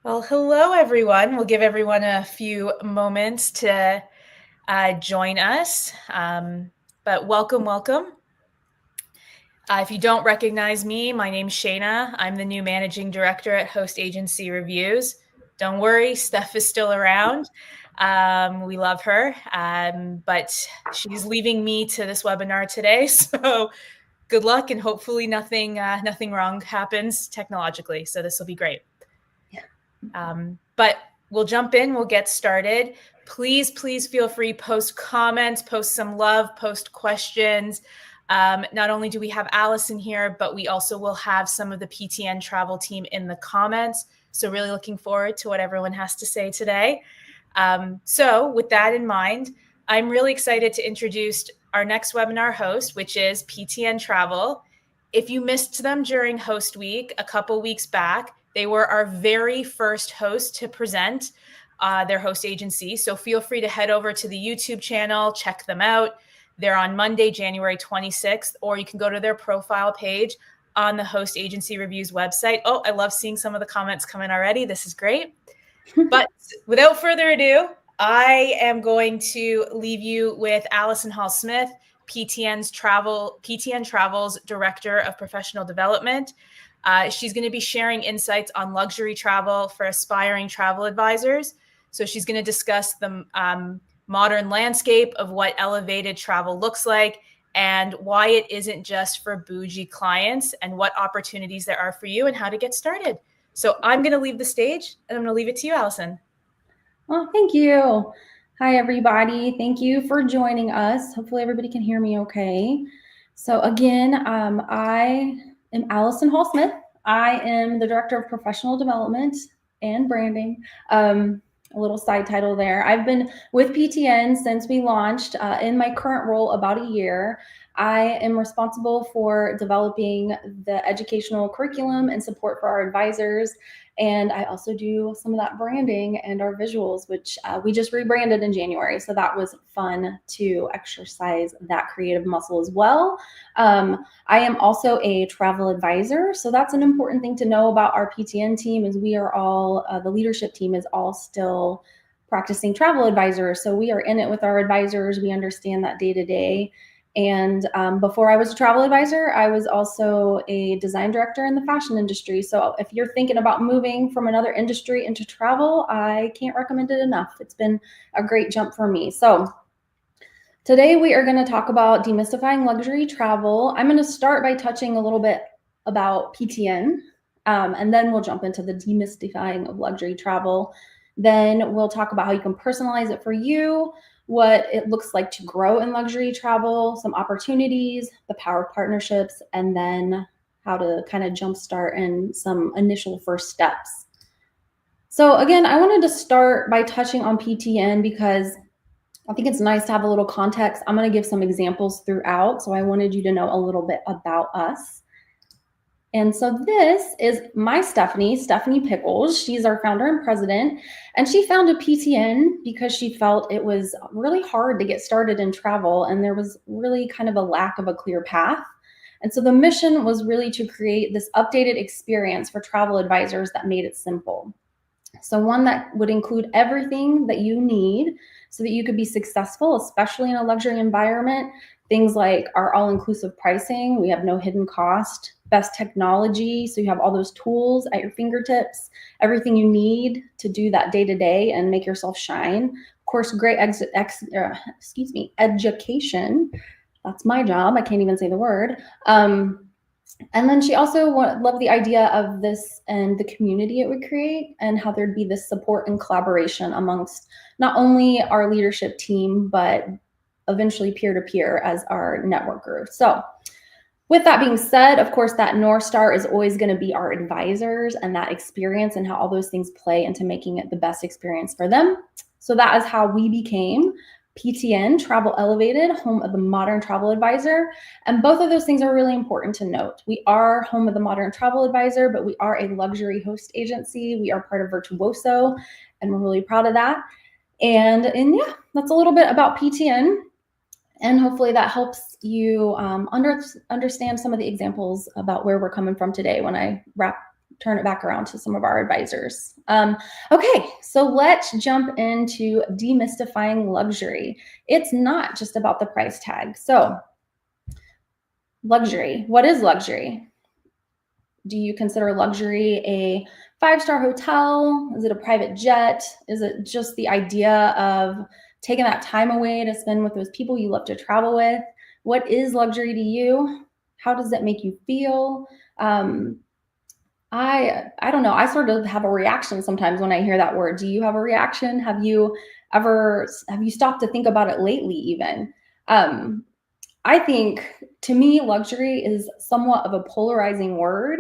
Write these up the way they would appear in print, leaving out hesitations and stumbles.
Well, hello, everyone. We'll give everyone a few moments to join us. But welcome. If you don't recognize me, my name's Shayna. I'm the new managing director at Host Agency Reviews. Don't worry, Steph is still around. We love her, but she's leaving me to this webinar today. So good luck, and hopefully nothing wrong happens technologically. So this will be great. But we'll jump in, we'll get started. Please feel free, post comments, post some love, post questions. Not only do we have Allison here, but we also will have some of the PTN travel team in the comments. So really looking forward to what everyone has to say today. So with that in mind, I'm really excited to introduce our next webinar host, which is PTN Travel. If you missed them during Host Week a couple weeks back, they were our very first host to present their host agency. So feel free to head over to the YouTube channel, check them out. They're on Monday, January 26th, or you can go to their profile page on the Host Agency Reviews website. Oh, I love seeing some of the comments come in already. This is great. But without further ado, I am going to leave you with Allison Hall-Smith, PTN Travel's Director of Professional Development. She's going to be sharing insights on luxury travel for aspiring travel advisors. So she's going to discuss the modern landscape of what elevated travel looks like and why it isn't just for bougie clients and what opportunities there are for you and how to get started. So I'm going to leave the stage and I'm going to leave it to you, Allison. Well, thank you. Hi, everybody. Thank you for joining us. Hopefully everybody can hear me okay. So again, I am Allison Hall-Smith. I am the Director of Professional Development and Branding. A little side title there. I've been with PTN since we launched. In my current role, about a year. I am responsible for developing the educational curriculum and support for our advisors. And I also do some of that branding and our visuals, which we just rebranded in January. So that was fun to exercise that creative muscle as well. I am also a travel advisor. So that's an important thing to know about our PTN team is we are all, the leadership team is all still practicing travel advisors. So we are in it with our advisors. We understand that day to day. And before I was a travel advisor, I was also a design director in the fashion industry. So if you're thinking about moving from another industry into travel, I can't recommend it enough. It's been a great jump for me. So today we are going to talk about demystifying luxury travel. I'm going to start by touching a little bit about PTN, and then we'll jump into the demystifying of luxury travel. Then we'll talk about how you can personalize it for you, what it looks like to grow in luxury travel, some opportunities, the power of partnerships, and then how to kind of jumpstart and some initial first steps. So again, I wanted to start by touching on PTN because I think it's nice to have a little context. I'm going to give some examples throughout. So I wanted you to know a little bit about us. And so this is my Stephanie Pickles. She's our founder and president. And she founded PTN because she felt it was really hard to get started in travel. And there was really kind of a lack of a clear path. And so the mission was really to create this updated experience for travel advisors that made it simple. So one that would include everything that you need so that you could be successful, especially in a luxury environment. Things like our all-inclusive pricing, we have no hidden cost, best technology, so you have all those tools at your fingertips, everything you need to do that day-to-day and make yourself shine. Of course, great education. That's my job. I can't even say the word. And then she also loved the idea of this and the community it would create and how there'd be this support and collaboration amongst not only our leadership team, but eventually peer-to-peer as our network grew. So with that being said, of course, that North Star is always going to be our advisors and that experience and how all those things play into making it the best experience for them. So that is how we became PTN, Travel Elevated, home of the modern travel advisor. And both of those things are really important to note. We are home of the modern travel advisor, but we are a luxury host agency. We are part of Virtuoso, and we're really proud of that. And yeah, that's a little bit about PTN. And hopefully that helps you understand some of the examples about where we're coming from today when I wrap turn it back around to some of our advisors. Okay, so let's jump into demystifying luxury. It's not just about the price tag. So luxury, what is luxury? Do you consider luxury a 5-star hotel? Is it a private jet? Is it just the idea of taking that time away to spend with those people you love to travel with? What is luxury to you? How does it make you feel? I don't know. I sort of have a reaction sometimes when I hear that word. Do you have a reaction? Have you stopped to think about it lately even? I think, to me, luxury is somewhat of a polarizing word.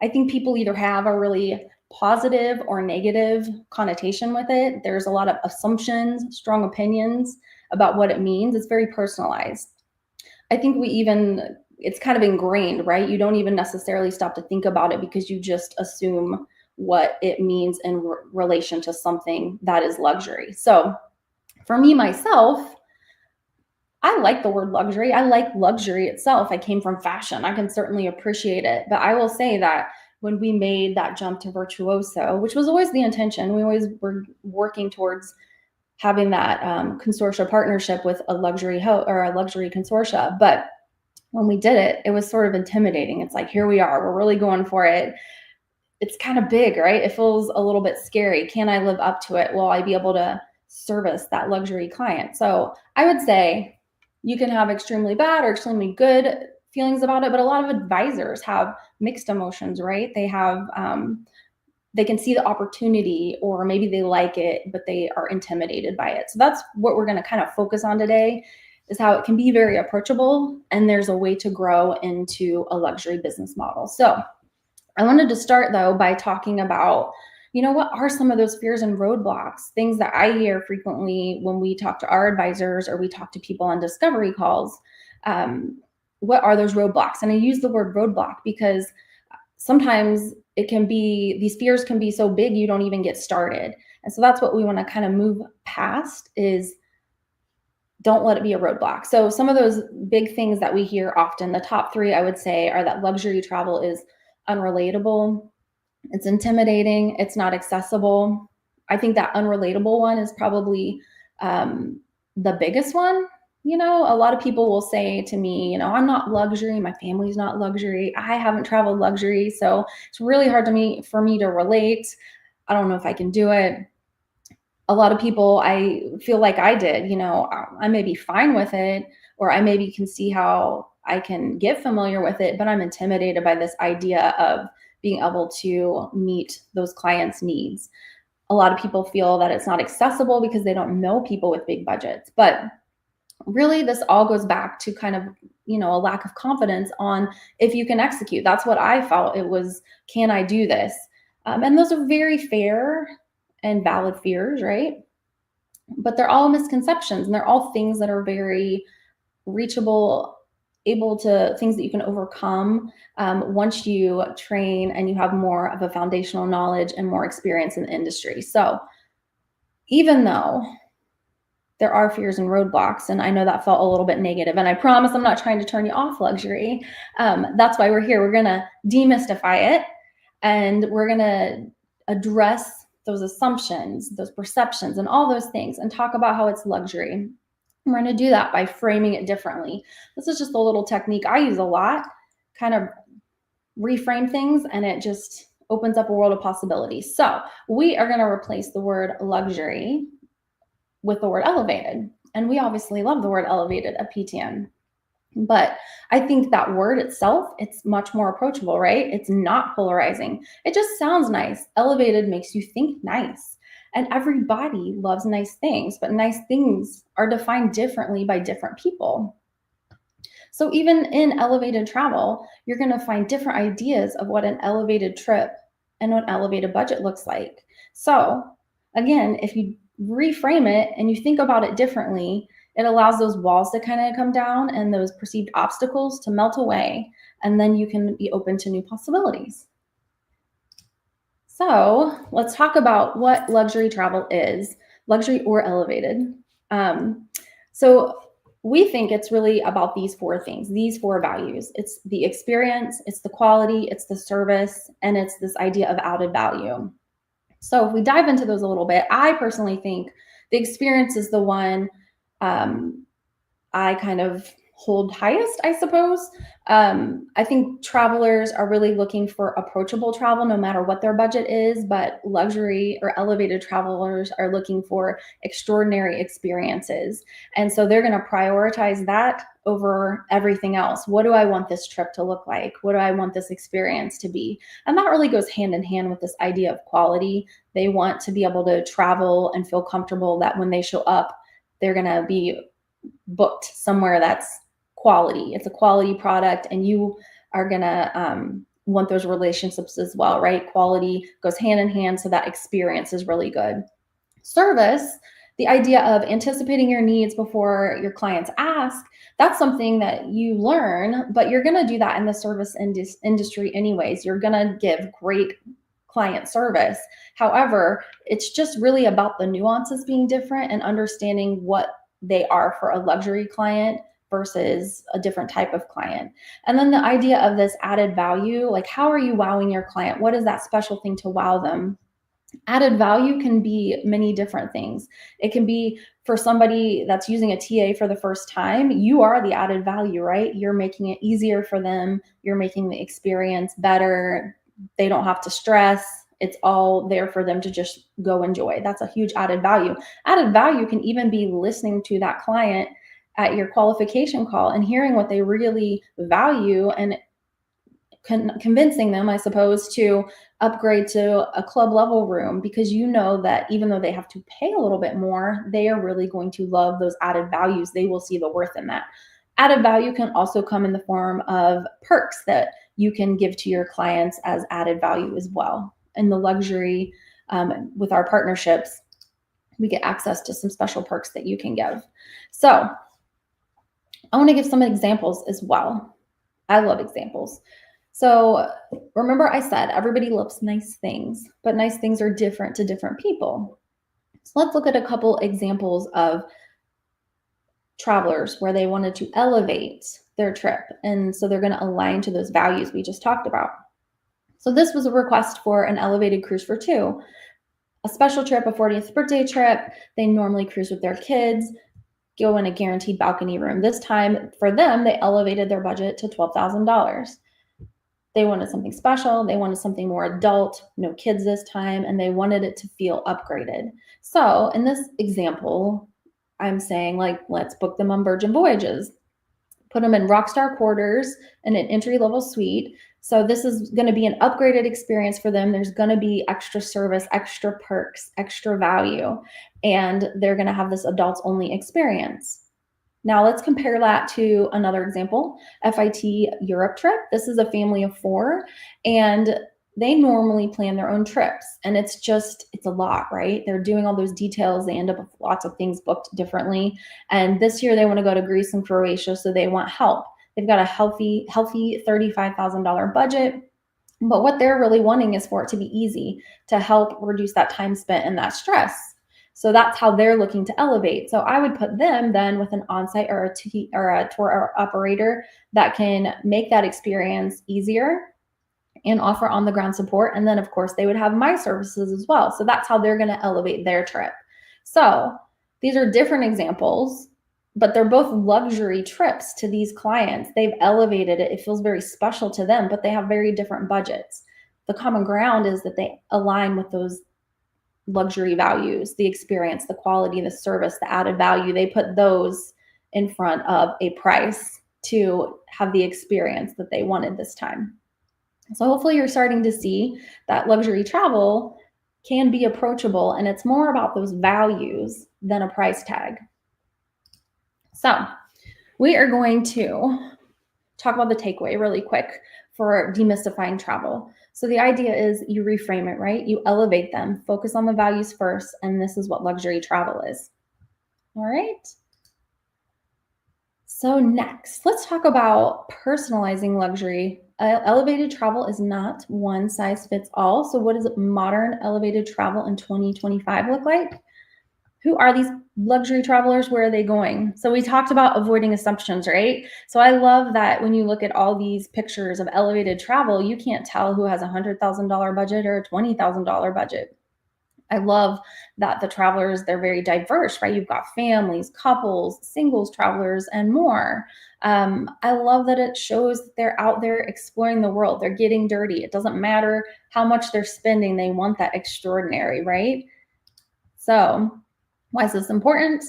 I think people either have a really positive or negative connotation with it. There's a lot of assumptions, strong opinions about what it means. It's very personalized. I think it's kind of ingrained, right? You don't even necessarily stop to think about it because you just assume what it means in relation to something that is luxury. So for me, myself, I like the word luxury. I like luxury itself. I came from fashion. I can certainly appreciate it. But I will say that when we made that jump to virtuoso, which was always the intention, we always were working towards having that consortia partnership with a luxury or a luxury consortia. But when we did it, it was sort of intimidating. It's like, here we are, we're really going for it. It's kind of big, right? It feels a little bit scary. Can I live up to it? Will I be able to service that luxury client? So I would say you can have extremely bad or extremely good feelings about it, but a lot of advisors have mixed emotions, right? They have, they can see the opportunity, or maybe they like it, but they are intimidated by it. So that's what we're going to kind of focus on today, is how it can be very approachable and there's a way to grow into a luxury business model. So I wanted to start though by talking about, what are some of those fears and roadblocks, things that I hear frequently when we talk to our advisors or we talk to people on discovery calls. What are those roadblocks? And I use the word roadblock because sometimes these fears can be so big you don't even get started. And so that's what we want to kind of move past, is don't let it be a roadblock. So some of those big things that we hear often, the top 3 I would say, are that luxury travel is unrelatable, it's intimidating, it's not accessible. I think that unrelatable one is probably the biggest one. A lot of people will say to me, I'm not luxury, my family's not luxury, I haven't traveled luxury, so it's really hard for me to relate. I don't know if I can do it. A lot of people, I feel like I did, I may be fine with it, or I maybe can see how I can get familiar with it, but I'm intimidated by this idea of being able to meet those clients' needs. A lot of people feel that it's not accessible because they don't know people with big budgets. But really, this all goes back to kind of, a lack of confidence on if you can execute. That's what I felt. It was, can I do this? And those are very fair and valid fears, right? But they're all misconceptions, and they're all things that are very reachable, things that you can overcome once you train and you have more of a foundational knowledge and more experience in the industry. So even though there are fears and roadblocks, and I know that felt a little bit negative, and I promise I'm not trying to turn you off luxury. That's why we're here. We're going to demystify it, and we're going to address those assumptions, those perceptions, and all those things, and talk about how it's luxury. We're going to do that by framing it differently. This is just a little technique I use a lot, kind of reframe things, and it just opens up a world of possibilities. So we are going to replace the word luxury with the word elevated. And we obviously love the word elevated at PTN. But I think that word itself, it's much more approachable, right? It's not polarizing. It just sounds nice. Elevated makes you think nice. And everybody loves nice things, but nice things are defined differently by different people. So even in elevated travel, you're going to find different ideas of what an elevated trip and what an elevated budget looks like. So again, if you reframe it and you think about it differently, it allows those walls to kind of come down and those perceived obstacles to melt away. And then you can be open to new possibilities. So let's talk about what luxury travel is, luxury or elevated. So We think it's really about these four things, these four values. It's the experience, it's the quality, it's the service, and it's this idea of added value. So if we dive into those a little bit, I personally think the experience is the one I kind of hold highest, I suppose. I think travelers are really looking for approachable travel no matter what their budget is, but luxury or elevated travelers are looking for extraordinary experiences. And so they're going to prioritize that over everything else. What do I want this trip to look like? What do I want this experience to be? And that really goes hand in hand with this idea of quality. They want to be able to travel and feel comfortable that when they show up, they're going to be booked somewhere that's quality. It's a quality product, and you are going to want those relationships as well, right? Quality goes hand in hand, so that experience is really good. Service, the idea of anticipating your needs before your clients ask, that's something that you learn, but you're going to do that in the service industry anyways. You're going to give great client service. However, it's just really about the nuances being different and understanding what they are for a luxury client versus a different type of client. And then the idea of this added value, like how are you wowing your client? What is that special thing to wow them? Added value can be many different things. It can be for somebody that's using a TA for the first time, you are the added value, right? You're making it easier for them. You're making the experience better. They don't have to stress. It's all there for them to just go enjoy. That's a huge added value. Added value can even be listening to that client at your qualification call and hearing what they really value and convincing them, I suppose, to upgrade to a club level room, because you know that even though they have to pay a little bit more, they are really going to love those added values. They will see the worth in that. Added value can also come in the form of perks that you can give to your clients as added value as well. In the luxury, with our partnerships, we get access to some special perks that you can give. So I want to give some examples as well. I love examples. So remember I said everybody loves nice things, but nice things are different to different people. So let's look at a couple examples of travelers where they wanted to elevate their trip. And so they're going to align to those values we just talked about. So this was a request for an elevated cruise for two, a special trip, a 40th birthday trip. They normally cruise with their kids, go in a guaranteed balcony room. This time for them, they elevated their budget to $12,000. They wanted something special. They wanted something more adult, no kids this time, and they wanted it to feel upgraded. So in this example, I'm saying, like, let's book them on Virgin Voyages, put them in Rockstar quarters in an entry-level suite. So this is going to be an upgraded experience for them. There's going to be extra service, extra perks, extra value, and they're going to have this adults-only experience. Now let's compare that to another example, FIT Europe trip. This is a family of 4, and they normally plan their own trips, and it's a lot, right? They're doing all those details. They end up with lots of things booked differently. And this year they want to go to Greece and Croatia, so they want help. They've got a healthy $35,000 budget, but what they're really wanting is for it to be easy, to help reduce that time spent and that stress. So that's how they're looking to elevate. So I would put them then with an on-site or a tour operator that can make that experience easier and offer on-the-ground support. And then, of course, they would have my services as well. So that's how they're going to elevate their trip. So these are different examples, but they're both luxury trips to these clients. They've elevated it. It feels very special to them, but they have very different budgets. The common ground is that they align with those luxury values, the experience, the quality, the service, the added value. They put those in front of a price to have the experience that they wanted this time. So hopefully you're starting to see that luxury travel can be approachable, and it's more about those values than a price tag. So we are going to talk about the takeaway really quick for demystifying travel. So the idea is you reframe it, right? You elevate them, focus on the values first, and this is what luxury travel is. All right. So next, let's talk about personalizing luxury. Elevated travel is not one size fits all. So what does modern elevated travel in 2025 look like? Who are these luxury travelers? Where are they going? So we talked about avoiding assumptions, right? So I love that when you look at all these pictures of elevated travel, you can't tell who has a $100,000 budget or a $20,000 budget. I love that the travelers, they're very diverse, right? You've got families, couples, singles travelers, and more. I love that it shows that they're out there exploring the world. They're getting dirty. It doesn't matter how much they're spending. They want that extraordinary, right? So why is this important?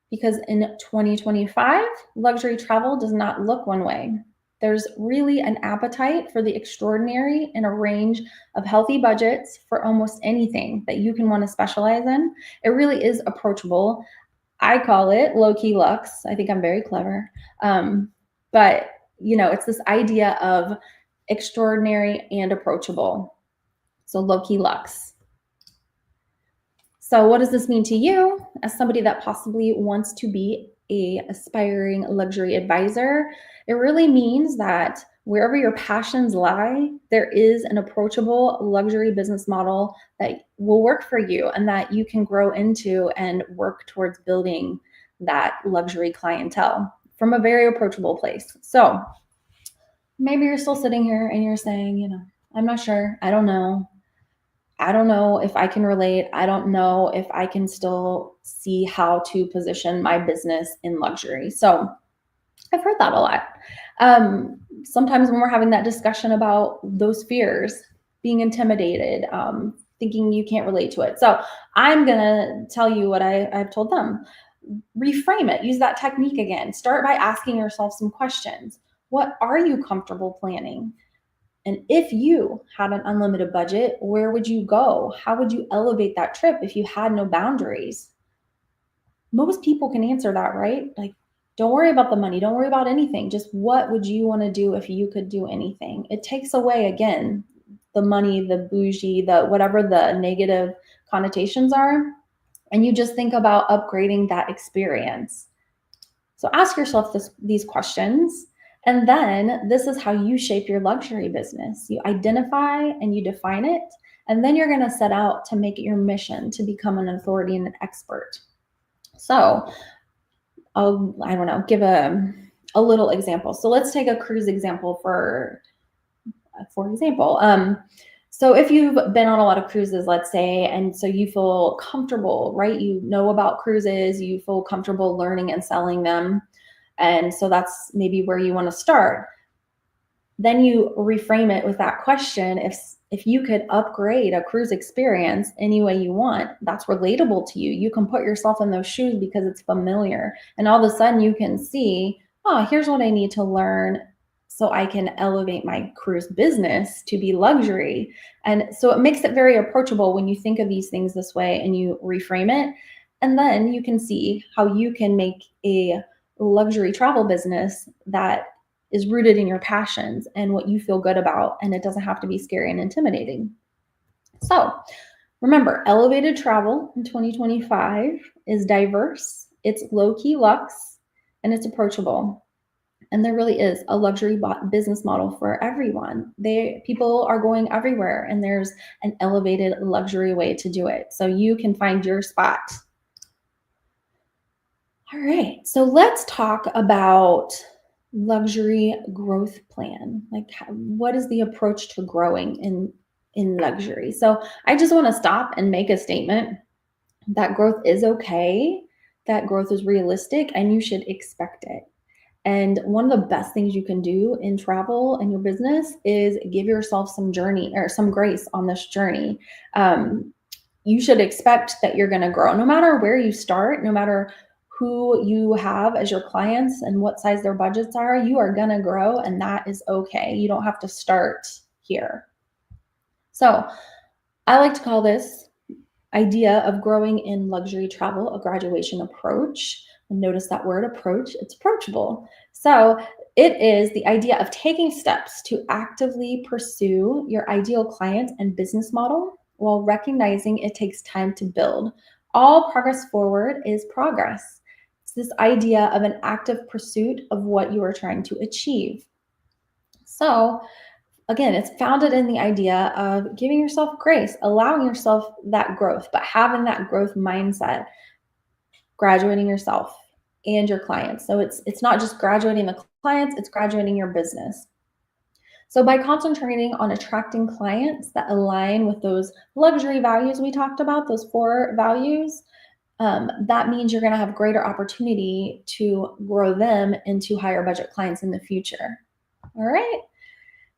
Because in 2025, luxury travel does not look one way. There's really an appetite for the extraordinary and a range of healthy budgets for almost anything that you can want to specialize in. It really is approachable. I call it low-key luxe. I think I'm very clever. But it's this idea of extraordinary and approachable. So low-key luxe. So what does this mean to you as somebody that possibly wants to be a aspiring luxury advisor? It really means that wherever your passions lie, there is an approachable luxury business model that will work for you and that you can grow into and work towards building that luxury clientele from a very approachable place. So maybe you're still sitting here and you're saying, I'm not sure. I don't know if I can relate. I don't know if I can still see how to position my business in luxury. So I've heard that a lot. Sometimes when we're having that discussion about those fears, being intimidated, thinking you can't relate to it. So I'm going to tell you what I've told them. Reframe it. Use that technique again. Start by asking yourself some questions. What are you comfortable planning? And if you had an unlimited budget, where would you go? How would you elevate that trip if you had no boundaries? Most people can answer that, right? Like, don't worry about the money. Don't worry about anything. Just what would you want to do if you could do anything? It takes away, again, the money, the bougie, the whatever the negative connotations are. And you just think about upgrading that experience. So ask yourself these questions. And then this is how you shape your luxury business. You identify and you define it. And then you're going to set out to make it your mission to become an authority and an expert. So I don't know, give a little example. So let's take a cruise example for example. So if you've been on a lot of cruises, let's say, and so you feel comfortable, right? You know about cruises, you feel comfortable learning and selling them. And so that's maybe where you want to start. Then you reframe it with that question. If you could upgrade a cruise experience any way you want, that's relatable to you. You can put yourself in those shoes because it's familiar. And all of a sudden you can see, oh, here's what I need to learn so I can elevate my cruise business to be luxury. And so it makes it very approachable when you think of these things this way and you reframe it. And then you can see how you can make a luxury travel business that is rooted in your passions and what you feel good about, and it doesn't have to be scary and intimidating. So remember, elevated travel in 2025 is diverse, it's low-key luxe, and it's approachable. And there really is a luxury business model for everyone. People are going everywhere, and there's an elevated luxury way to do it. So you can find your spot. All right, so let's talk about luxury growth plan. Like, what is the approach to growing in luxury? So I just want to stop and make a statement that growth is okay, that growth is realistic, and you should expect it. And one of the best things you can do in travel and your business is give yourself some journey or some grace on this journey. You should expect that you're going to grow no matter where you start, no matter who you have as your clients and what size their budgets are. You are going to grow, and that is okay. You don't have to start here. So I like to call this idea of growing in luxury travel a graduation approach. And notice that word approach, it's approachable. So it is the idea of taking steps to actively pursue your ideal client and business model while recognizing it takes time to build. All progress forward is progress. It's this idea of an active pursuit of what you are trying to achieve. So again, it's founded in the idea of giving yourself grace, allowing yourself that growth, but having that growth mindset. graduating yourself and your clients. So it's not just graduating the clients, it's graduating your business. So by concentrating on attracting clients that align with those luxury values we talked about, those 4 values, that means you're going to have greater opportunity to grow them into higher budget clients in the future. All right.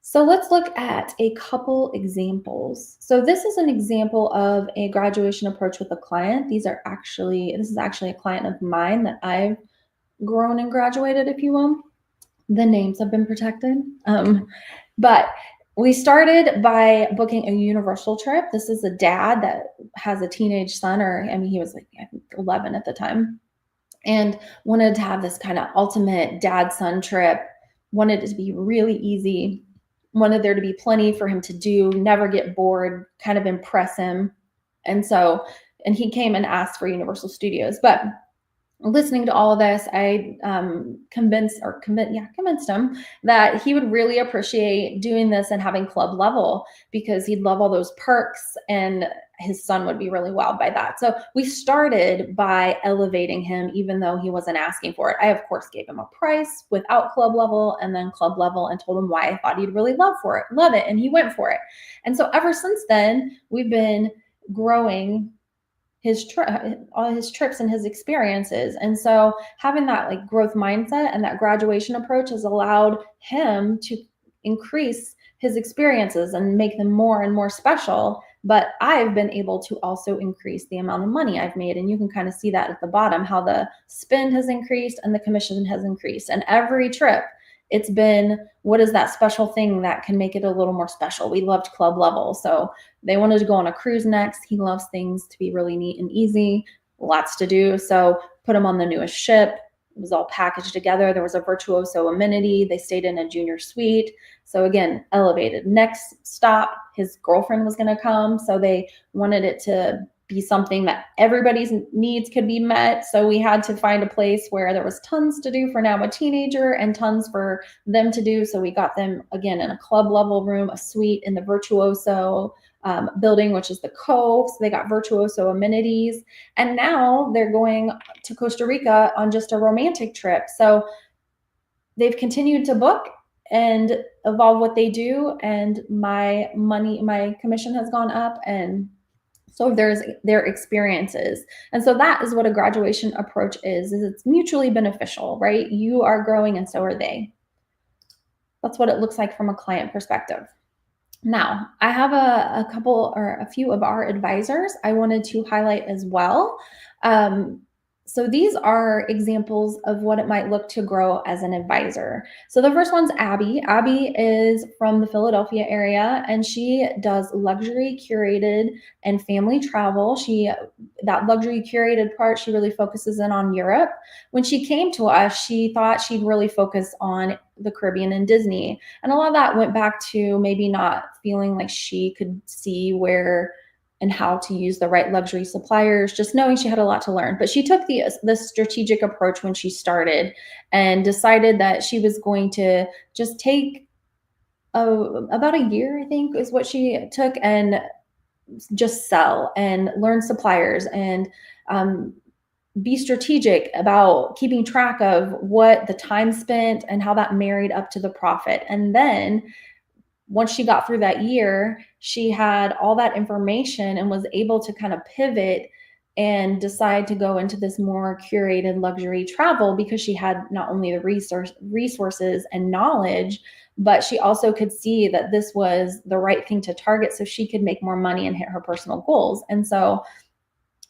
So let's look at a couple examples. So this is an example of a graduation approach with a client. This is actually a client of mine that I've grown and graduated, if you will. The names have been protected. But we started by booking a Universal trip. This is a dad that has a teenage son, he was like, I think 11 at the time, and wanted to have this kind of ultimate dad-son trip, wanted it to be really easy, wanted there to be plenty for him to do, never get bored, kind of impress him. And he came and asked for Universal Studios. But listening to all of this, I convinced him that he would really appreciate doing this and having club level, because he'd love all those perks and his son would be really wowed by that. So we started by elevating him, even though he wasn't asking for it. I, of course, gave him a price without club level and then club level, and told him why I thought he'd really love it. And he went for it. And so ever since then, we've been growing all his trips and his experiences. And so having that like growth mindset and that graduation approach has allowed him to increase his experiences and make them more and more special. But I've been able to also increase the amount of money I've made. And you can kind of see that at the bottom, how the spend has increased and the commission has increased. And every trip, it's been, what is that special thing that can make it a little more special? We loved club level. So they wanted to go on a cruise next. He loves things to be really neat and easy, lots to do. So put him on the newest ship. It was all packaged together. There was a virtuoso amenity. They stayed in a junior suite. So again, elevated. Next stop, his girlfriend was going to come. So they wanted it to be something that everybody's needs could be met. So we had to find a place where there was tons to do for now a teenager and tons for them to do. So we got them again in a club level room, a suite in the virtuoso building, which is the Cove. So they got virtuoso amenities. And now they're going to Costa Rica on just a romantic trip. So they've continued to book and evolve what they do. And my commission has gone up, and so there's their experiences. And so that is what a graduation approach is it's mutually beneficial, right? You are growing and so are they. That's what it looks like from a client perspective. Now, I have a few of our advisors I wanted to highlight as well. So these are examples of what it might look to grow as an advisor. So the first one's Abby. Abby is from the Philadelphia area, and she does luxury curated and family travel. That luxury curated part, she really focuses in on Europe. When she came to us, she thought she'd really focus on the Caribbean and Disney. And a lot of that went back to maybe not feeling like she could see where and how to use the right luxury suppliers, just knowing she had a lot to learn. But she took the strategic approach when she started and decided that she was going to just take about a year, I think is what she took, and just sell and learn suppliers and be strategic about keeping track of what the time spent and how that married up to the profit. And then once she got through that year, she had all that information and was able to kind of pivot and decide to go into this more curated luxury travel, because she had not only the resources and knowledge, but she also could see that this was the right thing to target so she could make more money and hit her personal goals. And so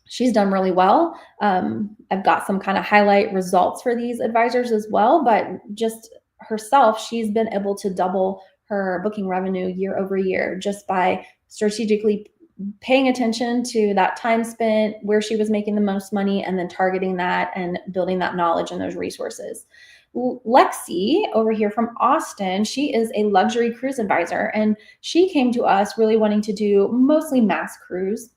she's done really well. I've got some kind of highlight results for these advisors as well, but just herself, she's been able to double her booking revenue year over year just by strategically paying attention to that time spent, where she was making the most money, and then targeting that and building that knowledge and those resources. Lexi over here from Austin, she is a luxury cruise advisor, and she came to us really wanting to do mostly mass cruise,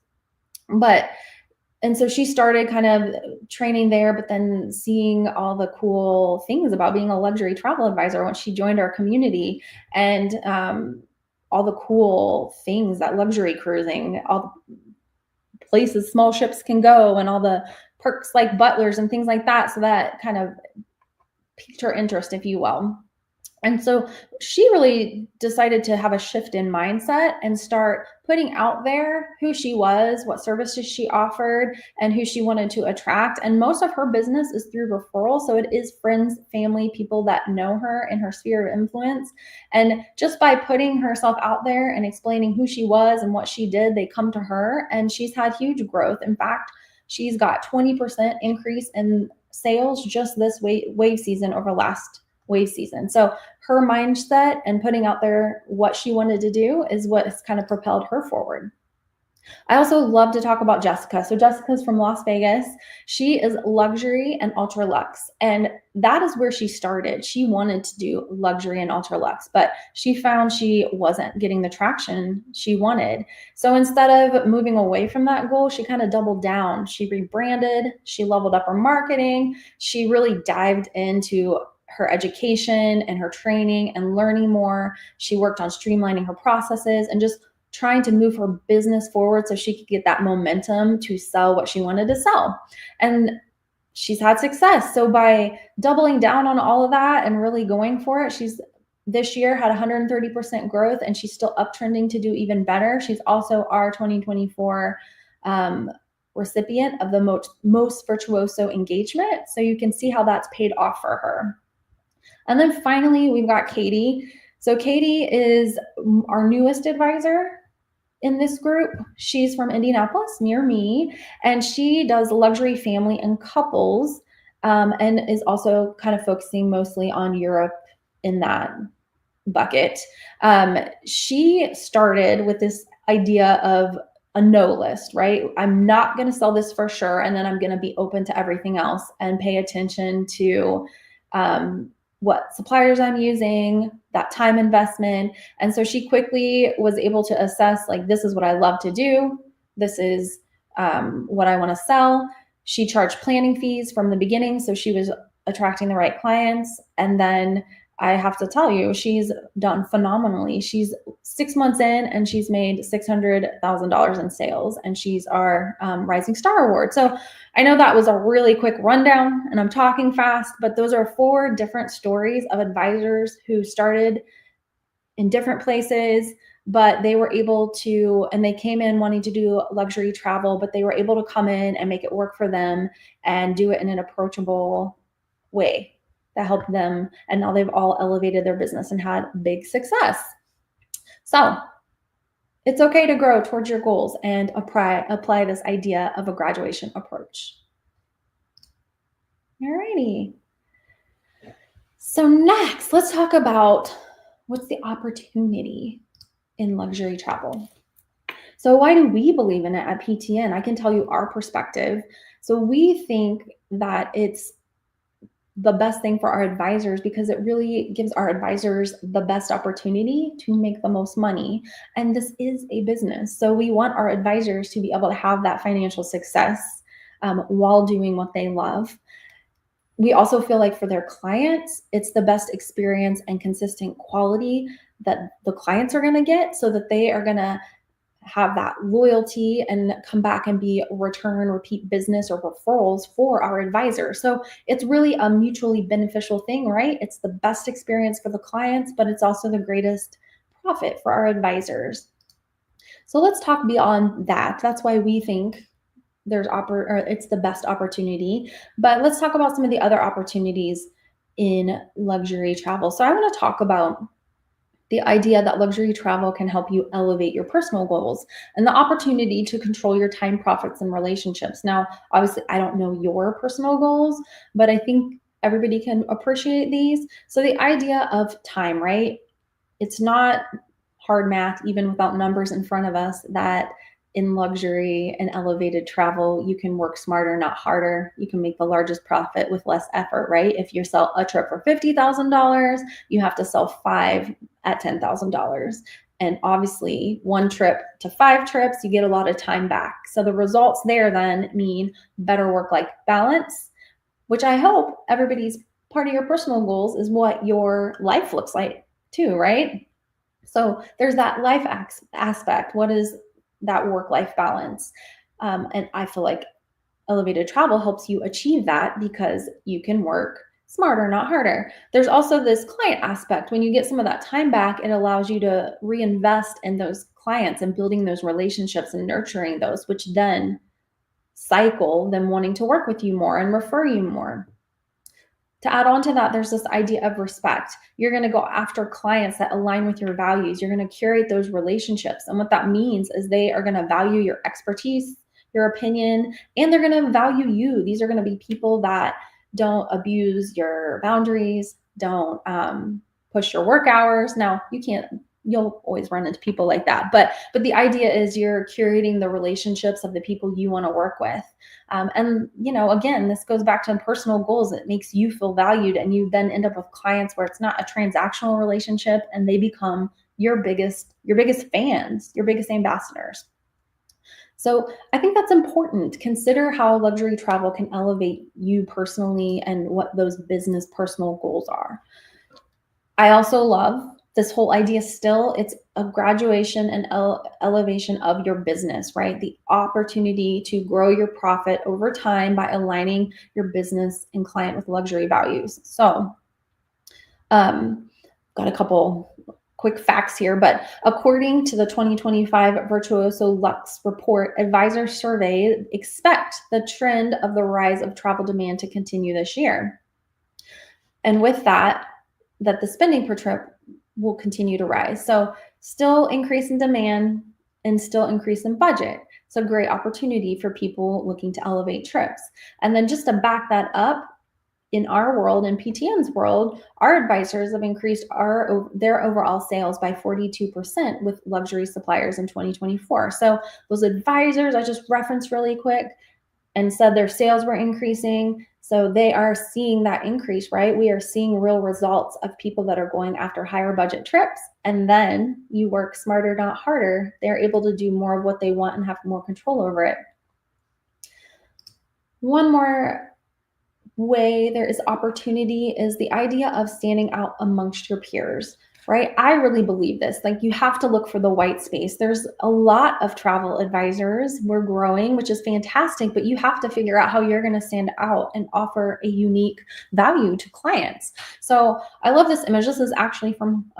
and so she started kind of training there, but then seeing all the cool things about being a luxury travel advisor once she joined our community, and all the cool things that luxury cruising, all the places small ships can go, and all the perks like butlers and things like that. So that kind of piqued her interest, if you will. And so she really decided to have a shift in mindset and start putting out there who she was, what services she offered, and who she wanted to attract. And most of her business is through referral. So it is friends, family, people that know her in her sphere of influence. And just by putting herself out there and explaining who she was and what she did, they come to her. And she's had huge growth. In fact, she's got 20% increase in sales just this wave season over last wave season. So her mindset and putting out there what she wanted to do is what has kind of propelled her forward. I also love to talk about Jessica. So Jessica's from Las Vegas. She is luxury and ultra luxe. And that is where she started. She wanted to do luxury and ultra luxe, but she found she wasn't getting the traction she wanted. So instead of moving away from that goal, she kind of doubled down. She rebranded, she leveled up her marketing, she really dived into her education and her training and learning more. She worked on streamlining her processes and just trying to move her business forward so she could get that momentum to sell what she wanted to sell. And she's had success. So by doubling down on all of that and really going for it, she's this year had 130% growth, and she's still uptrending to do even better. She's also our 2024 recipient of the most virtuoso engagement. So you can see how that's paid off for her. And then finally, we've got Katie. So Katie is our newest advisor in this group. She's from Indianapolis, near me, and she does luxury family and couples, and is also kind of focusing mostly on Europe in that bucket. She started with this idea of a no list, right? I'm not going to sell this for sure, and then I'm going to be open to everything else and pay attention to what suppliers I'm using, that time investment. And so she quickly was able to assess, like, this is what I love to do. This is what I want to sell. She charged planning fees from the beginning, so she was attracting the right clients. And then I have to tell you, she's done phenomenally. She's 6 months in and she's made $600,000 in sales, and she's our Rising Star Award. So I know that was a really quick rundown and I'm talking fast, but those are 4 different stories of advisors who started in different places, but they were able to, and they came in wanting to do luxury travel, but they were able to come in and make it work for them and do it in an approachable way that helped them. And now they've all elevated their business and had big success. So it's okay to grow towards your goals and apply this idea of a graduation approach. Alrighty. So next, let's talk about what's the opportunity in luxury travel. So why do we believe in it at PTN? I can tell you our perspective. So we think that it's the best thing for our advisors because it really gives our advisors the best opportunity to make the most money. And this is a business. So we want our advisors to be able to have that financial success while doing what they love. We also feel like for their clients, it's the best experience and consistent quality that the clients are going to get, so that they are going to have that loyalty and come back and be repeat business or referrals for our advisors. So it's really a mutually beneficial thing, right? It's the best experience for the clients, but it's also the greatest profit for our advisors. So let's talk beyond that. That's why we think it's the best opportunity. But let's talk about some of the other opportunities in luxury travel. So I want to talk about the idea that luxury travel can help you elevate your personal goals and the opportunity to control your time, profits, and relationships. Now, obviously, I don't know your personal goals, but I think everybody can appreciate these. So the idea of time, right? It's not hard math, even without numbers in front of us, that in luxury and elevated travel, you can work smarter, not harder. You can make the largest profit with less effort, right? If you sell a trip for $50,000, you have to sell 5 at $10,000. And obviously 1 trip to 5 trips, you get a lot of time back. So the results there then mean better work-life balance, which I hope everybody's part of your personal goals is what your life looks like too, right? So there's that life aspect. What is that work-life balance? And I feel like elevated travel helps you achieve that because you can work smarter, not harder. There's also this client aspect. When you get some of that time back, it allows you to reinvest in those clients and building those relationships and nurturing those, which then cycle them wanting to work with you more and refer you more. To add on to that, there's this idea of respect. You're going to go after clients that align with your values. You're going to curate those relationships. And what that means is they are going to value your expertise, your opinion, and they're going to value you. These are going to be people that don't abuse your boundaries, don't push your work hours. Now, you'll always run into people like that. But the idea is you're curating the relationships of the people you want to work with. And, again, this goes back to personal goals. It makes you feel valued, and you then end up with clients where it's not a transactional relationship and they become your biggest fans, your biggest ambassadors. So I think that's important. Consider how luxury travel can elevate you personally and what those business personal goals are. I also love this whole idea still. It's a graduation and elevation of your business, right? The opportunity to grow your profit over time by aligning your business and client with luxury values. So, got a couple quick facts here, but according to the 2025 Virtuoso Lux report, advisors surveyed expect the trend of the rise of travel demand to continue this year. And with that the spending per trip will continue to rise. So still increase in demand and still increase in budget. So great opportunity for people looking to elevate trips. And then just to back that up, in our world, in PTN's world, our advisors have increased their overall sales by 42% with luxury suppliers in 2024. So those advisors I just referenced really quick and said their sales were increasing. So they are seeing that increase, right? We are seeing real results of people that are going after higher budget trips. And then you work smarter, not harder. They're able to do more of what they want and have more control over it. One more way there is opportunity is the idea of standing out amongst your peers, right? I really believe this. Like, you have to look for the white space. There's a lot of travel advisors. We're growing, which is fantastic, but you have to figure out how you're going to stand out and offer a unique value to clients. So I love this image. This is actually from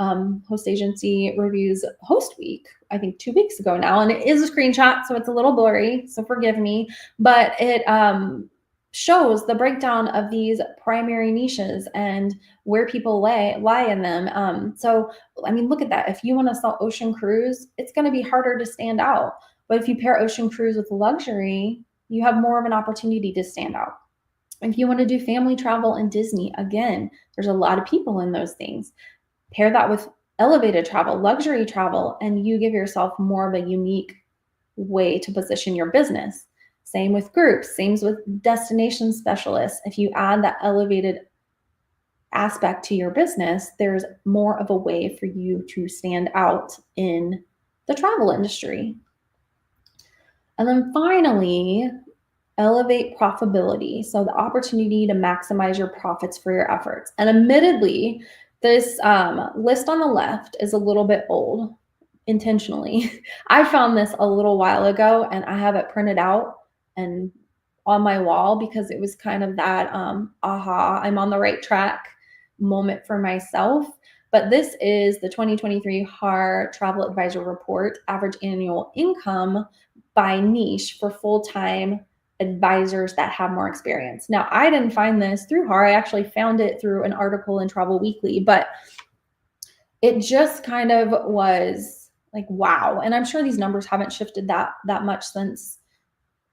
Host Agency Reviews Host Week, I think 2 weeks ago now, and it is a screenshot, so it's a little blurry, so forgive me, but it shows the breakdown of these primary niches and where people lie in them. So, I mean, look at that. If you want to sell ocean cruise, it's going to be harder to stand out. But if you pair ocean cruise with luxury, you have more of an opportunity to stand out. If you want to do family travel and Disney, again, there's a lot of people in those things. Pair that with elevated travel, luxury travel, and you give yourself more of a unique way to position your business. Same with groups, same with destination specialists. If you add that elevated aspect to your business, there's more of a way for you to stand out in the travel industry. And then finally, elevate profitability. So the opportunity to maximize your profits for your efforts. And admittedly, this list on the left is a little bit old, intentionally. I found this a little while ago and I have it printed out and on my wall because it was kind of that aha, I'm on the right track moment for myself. But this is the 2023 HAR Travel Advisor Report, average annual income by niche for full-time advisors that have more experience. Now, I didn't find this through HAR. I actually found it through an article in Travel Weekly, but it just kind of was like, wow. And I'm sure these numbers haven't shifted that much since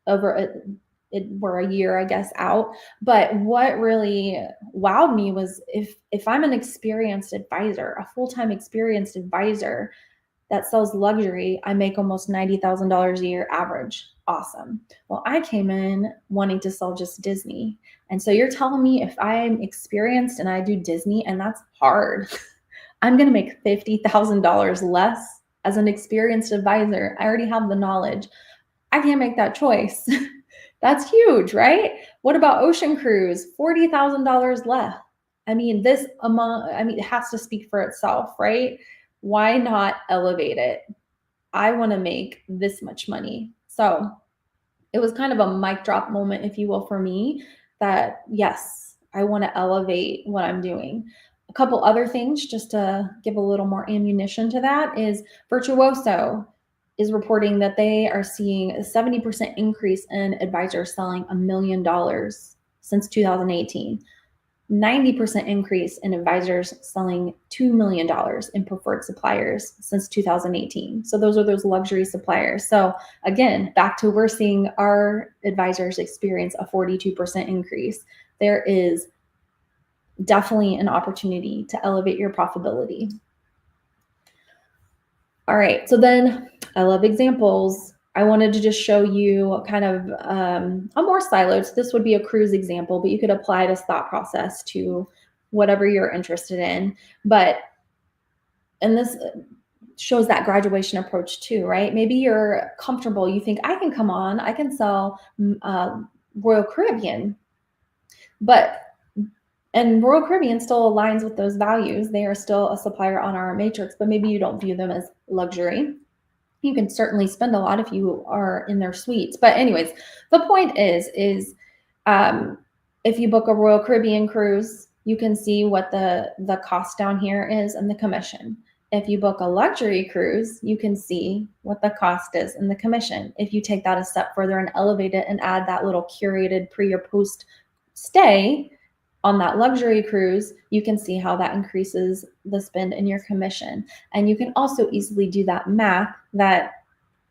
we're a year, I guess, out. But what really wowed me was if I'm an experienced advisor, a full-time experienced advisor that sells luxury, I make almost $90,000 a year average. Awesome. Well, I came in wanting to sell just Disney. And so you're telling me if I'm experienced and I do Disney, and that's hard, I'm going to make $50,000 less as an experienced advisor. I already have the knowledge. I can't make that choice. That's huge, right? What about ocean cruise? $40,000 less. I mean, it has to speak for itself, right? Why not elevate it? I want to make this much money. So it was kind of a mic drop moment, if you will, for me, that yes, I want to elevate what I'm doing. A couple other things just to give a little more ammunition to that is Virtuoso is reporting that they are seeing a 70% increase in advisors selling $1 million since 2018. 90% increase in advisors selling $2 million in preferred suppliers since 2018. So those are those luxury suppliers. So again, back to we're seeing our advisors experience a 42% increase. There is definitely an opportunity to elevate your profitability. All right, so then I love examples. I wanted to just show you kind of a more siloed. So this would be a cruise example, but you could apply this thought process to whatever you're interested in. And this shows that graduation approach too, right? Maybe you're comfortable. You think I can come on, I can sell Royal Caribbean, and Royal Caribbean still aligns with those values. They are still a supplier on our matrix, but maybe you don't view them as luxury. You can certainly spend a lot if you are in their suites. But anyways, the point is if you book a Royal Caribbean cruise, you can see what the cost down here is and the commission. If you book a luxury cruise, you can see what the cost is and the commission. If you take that a step further and elevate it and add that little curated pre or post stay on that luxury cruise, you can see how that increases the spend in your commission. And you can also easily do that math that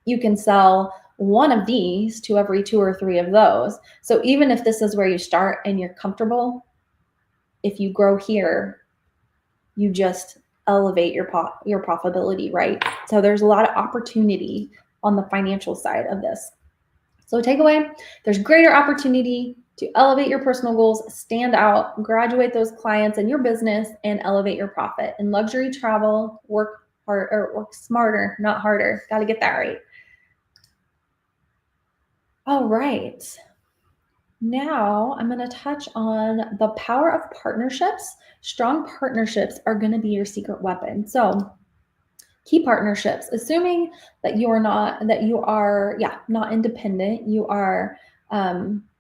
you can sell one of these to every 2 or 3 of those. So even if this is where you start and you're comfortable, if you grow here, you just elevate your profitability, right? So there's a lot of opportunity on the financial side of this. So takeaway, there's greater opportunity to elevate your personal goals, stand out, graduate those clients in your business, and elevate your profit. In luxury travel, work hard or work smarter, not harder. Got to get that right. All right. Now I'm going to touch on the power of partnerships. Strong partnerships are going to be your secret weapon. So key partnerships, assuming that you are not independent, you are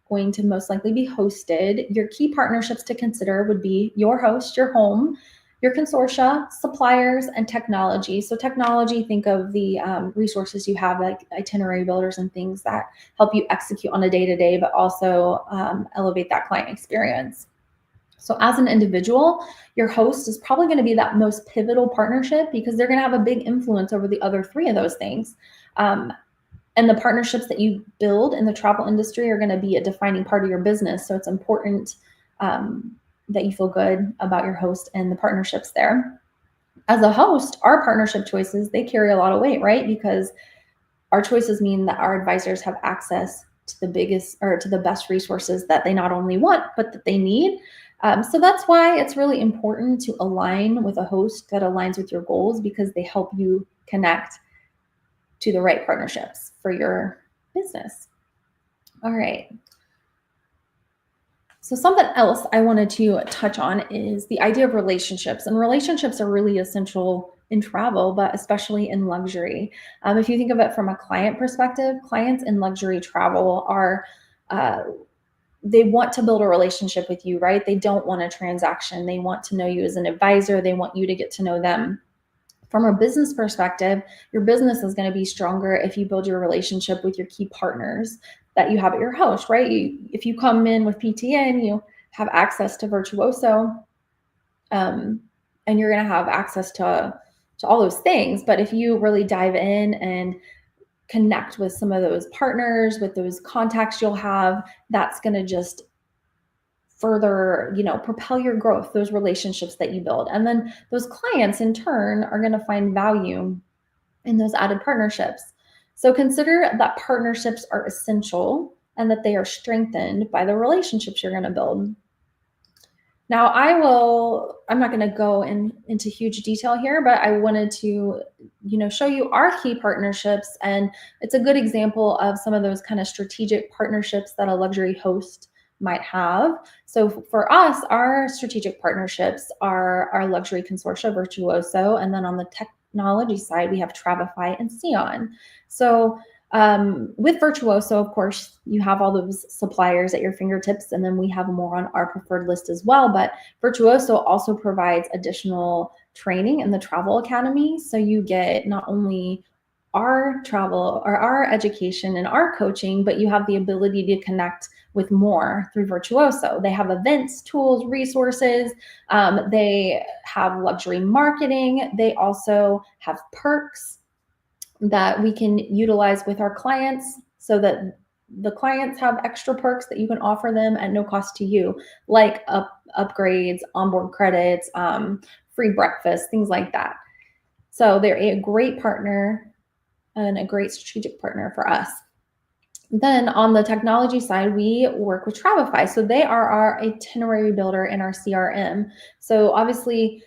going to most likely be hosted. Your key partnerships to consider would be your host, your home, your consortia, suppliers, and technology. So technology, think of the resources you have, like itinerary builders and things that help you execute on a day-to-day, but also elevate that client experience. So as an individual, your host is probably going to be that most pivotal partnership because they're going to have a big influence over the other 3 of those things. And the partnerships that you build in the travel industry are going to be a defining part of your business. So it's important that you feel good about your host and the partnerships there. As a host, our partnership choices, they carry a lot of weight, right? Because our choices mean that our advisors have access to the best resources that they not only want, but that they need. So that's why it's really important to align with a host that aligns with your goals, because they help you connect to the right partnerships for your business. All right. So something else I wanted to touch on is the idea of relationships. And relationships are really essential in travel, but especially in luxury. If you think of it from a client perspective, clients in luxury travel are they want to build a relationship with you, right? They don't want a transaction. They want to know you as an advisor. They want you to get to know them. From a business perspective, your business is going to be stronger if you build your relationship with your key partners that you have at your host, right? If you come in with PTN, you have access to Virtuoso, and you're going to have access to all those things. But if you really dive in and connect with some of those partners, with those contacts you'll have, that's going to just further, propel your growth, those relationships that you build. And then those clients in turn are going to find value in those added partnerships. So consider that partnerships are essential and that they are strengthened by the relationships you're going to build. Now, I'm not going to go into huge detail here, but I wanted to, show you our key partnerships. And it's a good example of some of those kind of strategic partnerships that a luxury host might have. So for us, our strategic partnerships are our luxury consortia, Virtuoso, and then on the technology side, we have Travefy and Sion. So With Virtuoso, of course, you have all those suppliers at your fingertips, and then we have more on our preferred list as well. But Virtuoso also provides additional training in the Travel Academy. So you get not only our travel or our education and our coaching, but you have the ability to connect with more through Virtuoso. They have events, tools, resources. They have luxury marketing. They also have perks that we can utilize with our clients so that the clients have extra perks that you can offer them at no cost to you, like upgrades, onboard credits, free breakfast, things like that. So they're a great partner and a great strategic partner for us. Then on the technology side, we work with Travefy. So they are our itinerary builder in our CRM. So obviously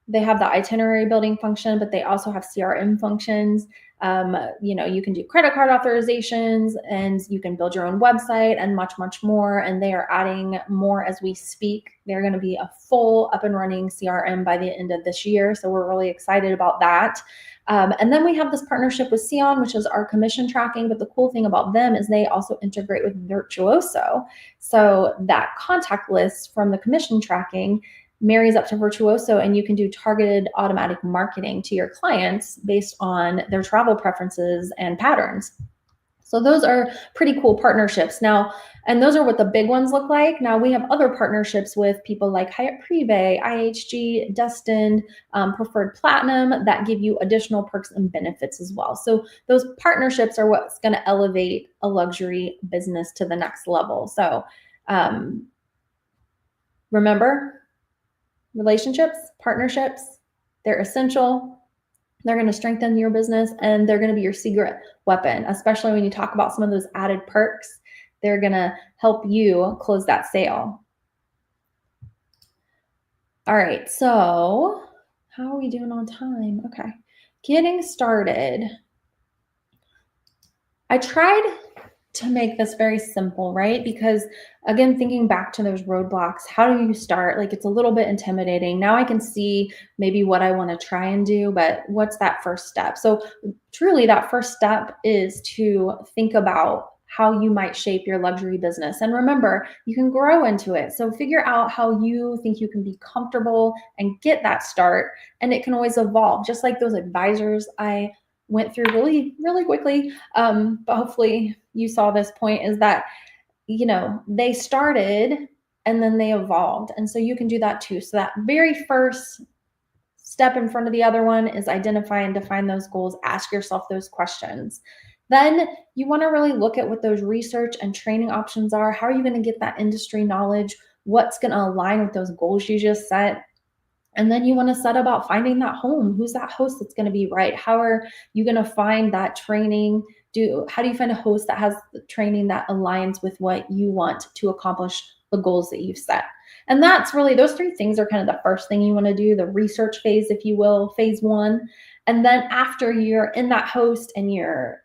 they have the itinerary building function, but they also have CRM functions. You can do credit card authorizations, and you can build your own website and much, much more. And they are adding more as we speak. They're going to be a full up and running CRM by the end of this year. So we're really excited about that. And then we have this partnership with Sion, which is our commission tracking. But the cool thing about them is they also integrate with Virtuoso. So that contact list from the commission tracking marries up to Virtuoso, and you can do targeted automatic marketing to your clients based on their travel preferences and patterns. So those are pretty cool partnerships. Now, and those are what the big ones look like. Now we have other partnerships with people like Hyatt Privé, IHG, Destined, Preferred Platinum that give you additional perks and benefits as well. So those partnerships are what's going to elevate a luxury business to the next level. So remember, relationships, partnerships, they're essential. They're going to strengthen your business, and they're going to be your secret weapon, especially when you talk about some of those added perks. They're going to help you close that sale. All right, so how are we doing on time? Okay, getting started. I tried to make this very simple, right? Because again, thinking back to those roadblocks, how do you start? Like, it's a little bit intimidating. Now I can see maybe what I want to try and do, but what's that first step? So truly that first step is to think about how you might shape your luxury business. And remember, you can grow into it. So figure out how you think you can be comfortable and get that start. And it can always evolve, just like those advisors I went through really, really quickly. But hopefully you saw this point, is that, they started and then they evolved. And so you can do that too. So that very first step in front of the other one is identify and define those goals. Ask yourself those questions. Then you want to really look at what those research and training options are. How are you going to get that industry knowledge? What's going to align with those goals you just set? And then you want to set about finding that home. Who's that host that's going to be right? How are you going to find that training? How do you find a host that has the training that aligns with what you want to accomplish the goals that you've set? And that's really, those three things are kind of the first thing you want to do, the research phase, if you will, phase one. And then after you're in that host and you're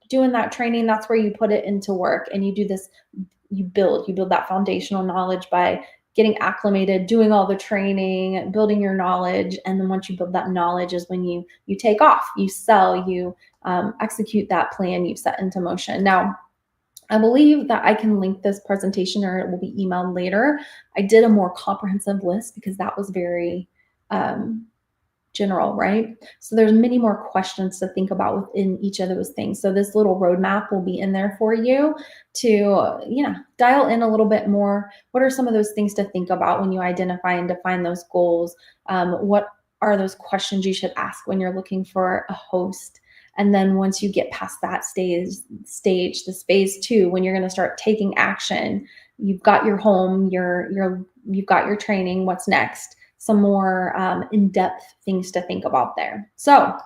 doing that training, that's where you put it into work, and you do this, you build that foundational knowledge by getting acclimated, doing all the training, building your knowledge. And then once you build that knowledge is when you take off, you sell, you execute that plan you've set into motion. Now, I believe that I can link this presentation, or it will be emailed later. I did a more comprehensive list because that was very general, right? So there's many more questions to think about within each of those things. So this little roadmap will be in there for you to, dial in a little bit more. What are some of those things to think about when you identify and define those goals? What are those questions you should ask when you're looking for a host? And then once you get past that stage, this phase two, when you're going to start taking action, you've got your home, you've got your training. What's next? Some more in-depth things to think about there. So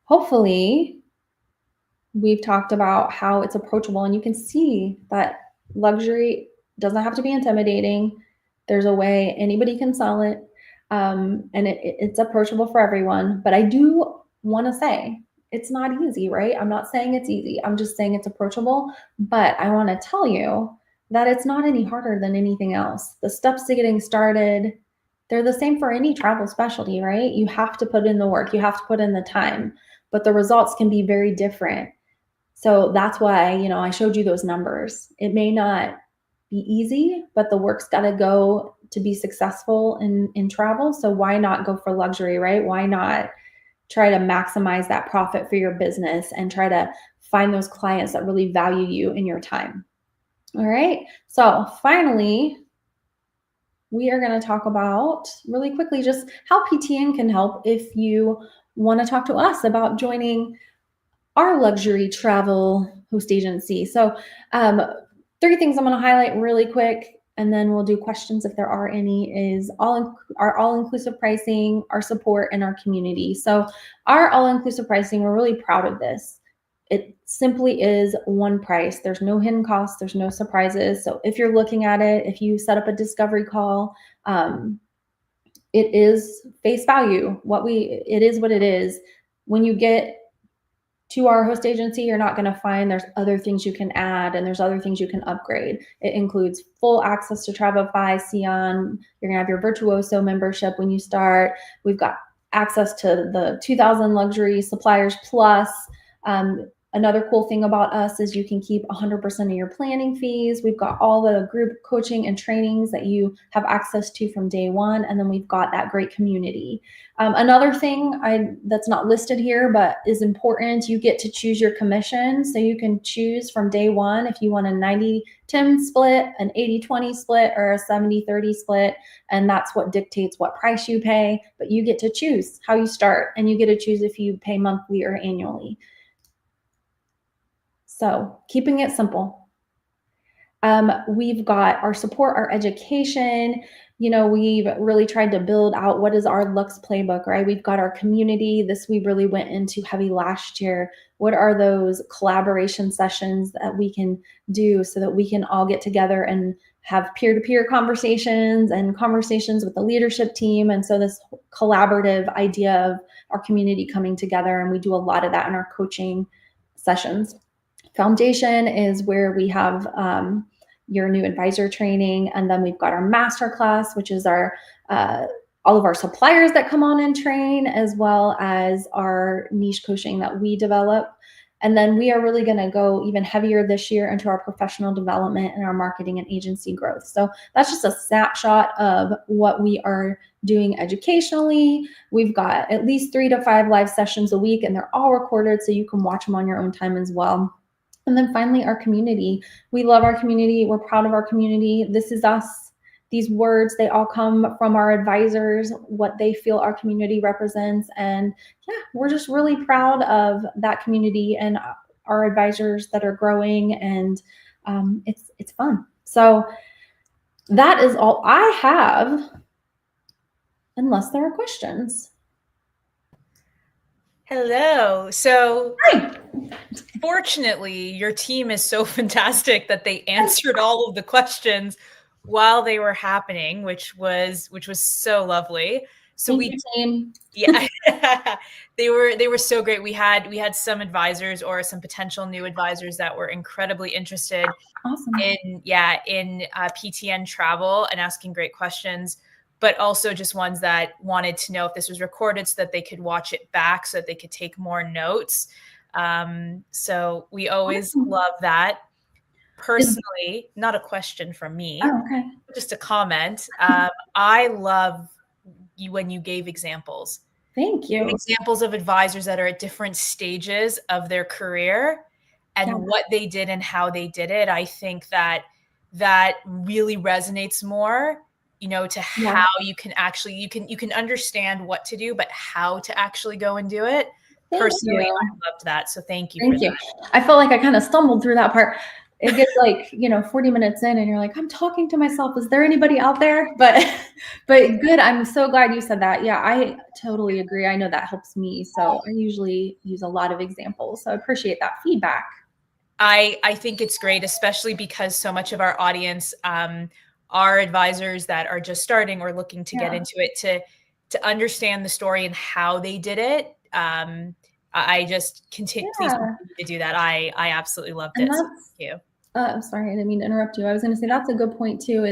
hopefully we've talked about how it's approachable, and you can see that luxury doesn't have to be intimidating. There's a way anybody can sell it, and it's approachable for everyone. But I do want to say it's not easy, right? I'm not saying it's easy. I'm just saying it's approachable. But I want to tell you that it's not any harder than anything else. The steps to getting started, they're the same for any travel specialty, right? You have to put in the work. You have to put in the time. but the results can be very different. So that's why, I showed you those numbers. It may not be easy, but the work's got to go to be successful in travel. So why not go for luxury, right? Why not try to maximize that profit for your business and try to find those clients that really value you in your time? All right. So finally, we are going to talk about really quickly just how PTN can help if you want to talk to us about joining our luxury travel host agency. So 3 things I'm going to highlight really quick, and then we'll do questions if there are any, is our all-inclusive pricing, our support, and our community. So our all-inclusive pricing, we're really proud of this. It simply is one price. There's no hidden costs. There's no surprises. So if you're looking at it, if you set up a discovery call, it is face value. It is what it is. When you get to our host agency, you're not going to find there's other things you can add and there's other things you can upgrade. It includes full access to Travelify, Sion. You're going to have your Virtuoso membership when you start. We've got access to the 2000 luxury suppliers plus. Another cool thing about us is you can keep 100% of your planning fees. We've got all the group coaching and trainings that you have access to from day one. And then we've got that great community. Another thing that's not listed here, but is important, you get to choose your commission. So you can choose from day one if you want a 90-10 split, an 80-20 split, or a 70-30 split. And that's what dictates what price you pay. But you get to choose how you start, and you get to choose if you pay monthly or annually. So keeping it simple. We've got our support, our education. We've really tried to build out what is our Lux playbook, right? We've got our community. This we really went into heavy last year. What are those collaboration sessions that we can do so that we can all get together and have peer-to-peer conversations and conversations with the leadership team? And so this collaborative idea of our community coming together, and we do a lot of that in our coaching sessions. Foundation is where we have your new advisor training, and then we've got our masterclass, which is our all of our suppliers that come on and train, as well as our niche coaching that we develop. And then we are really going to go even heavier this year into our professional development and our marketing and agency growth. So that's just a snapshot of what we are doing educationally. We've got at least 3 to 5 live sessions a week, and they're all recorded, so you can watch them on your own time as well. And then finally, our community. We love our community. We're proud of our community. This is us. These words, they all come from our advisors, what they feel our community represents. And yeah, we're just really proud of that community and our advisors that are growing, and it's fun. So that is all I have, unless there are questions. Hello. So Hi. fortunately, your team is so fantastic that they answered all of the questions while they were happening, which was so lovely. So Thank you, team. Yeah, they were so great. We had some advisors or some potential new advisors that were incredibly interested Awesome. in PTN travel and asking great questions, but also just ones that wanted to know if this was recorded so that they could watch it back, so that they could take more notes. So we always love that. Personally, not a question from me, okay. just a comment. I love you when you gave examples. Thank you. Examples of advisors that are at different stages of their career and what they did and how they did it. I think that really resonates more, to how you can actually, you can understand what to do, but how to actually go and do it. Personally, I loved that. So thank you. Thank you. I felt like I kind of stumbled through that part. It gets like, 40 minutes in and you're like, I'm talking to myself. Is there anybody out there? But good. I'm so glad you said that. Yeah, I totally agree. I know that helps me. So I usually use a lot of examples. So I appreciate that feedback. I think it's great, especially because so much of our audience are advisors that are just starting or looking to get into it, to understand the story and how they did it. I just continue to do that. I absolutely loved it. So thank you. I'm sorry, I didn't mean to interrupt you. I was going to say that's a good point too.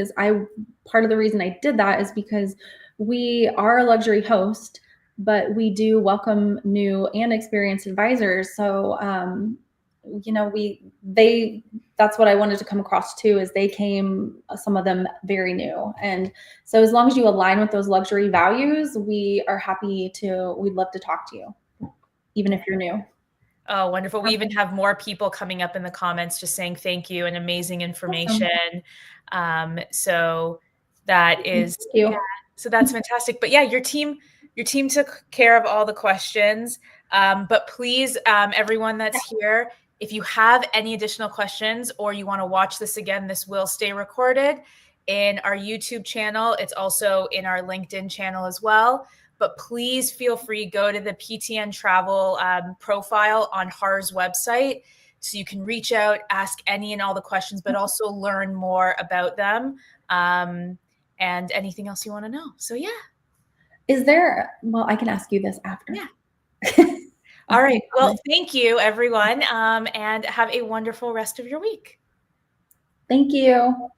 Part of the reason I did that is because we are a luxury host, but we do welcome new and experienced advisors. So, you know, that's what I wanted to come across too, is they came, some of them very new. And so as long as you align with those luxury values, we'd love to talk to you, even if you're new. Oh, wonderful. We even have more people coming up in the comments just saying thank you and amazing information. So that is, yeah, so that's fantastic. But yeah, your team took care of all the questions. But please, everyone that's here, if you have any additional questions or you want to watch this again, this will stay recorded in our YouTube channel. It's also in our LinkedIn channel as well. But please feel free, go to the PTN Travel profile on HAR's website so you can reach out, ask any and all the questions, but also learn more about them and anything else you want to know. So yeah. Well, I can ask you this after. Yeah. All right. Well, thank you, everyone, and have a wonderful rest of your week. Thank you.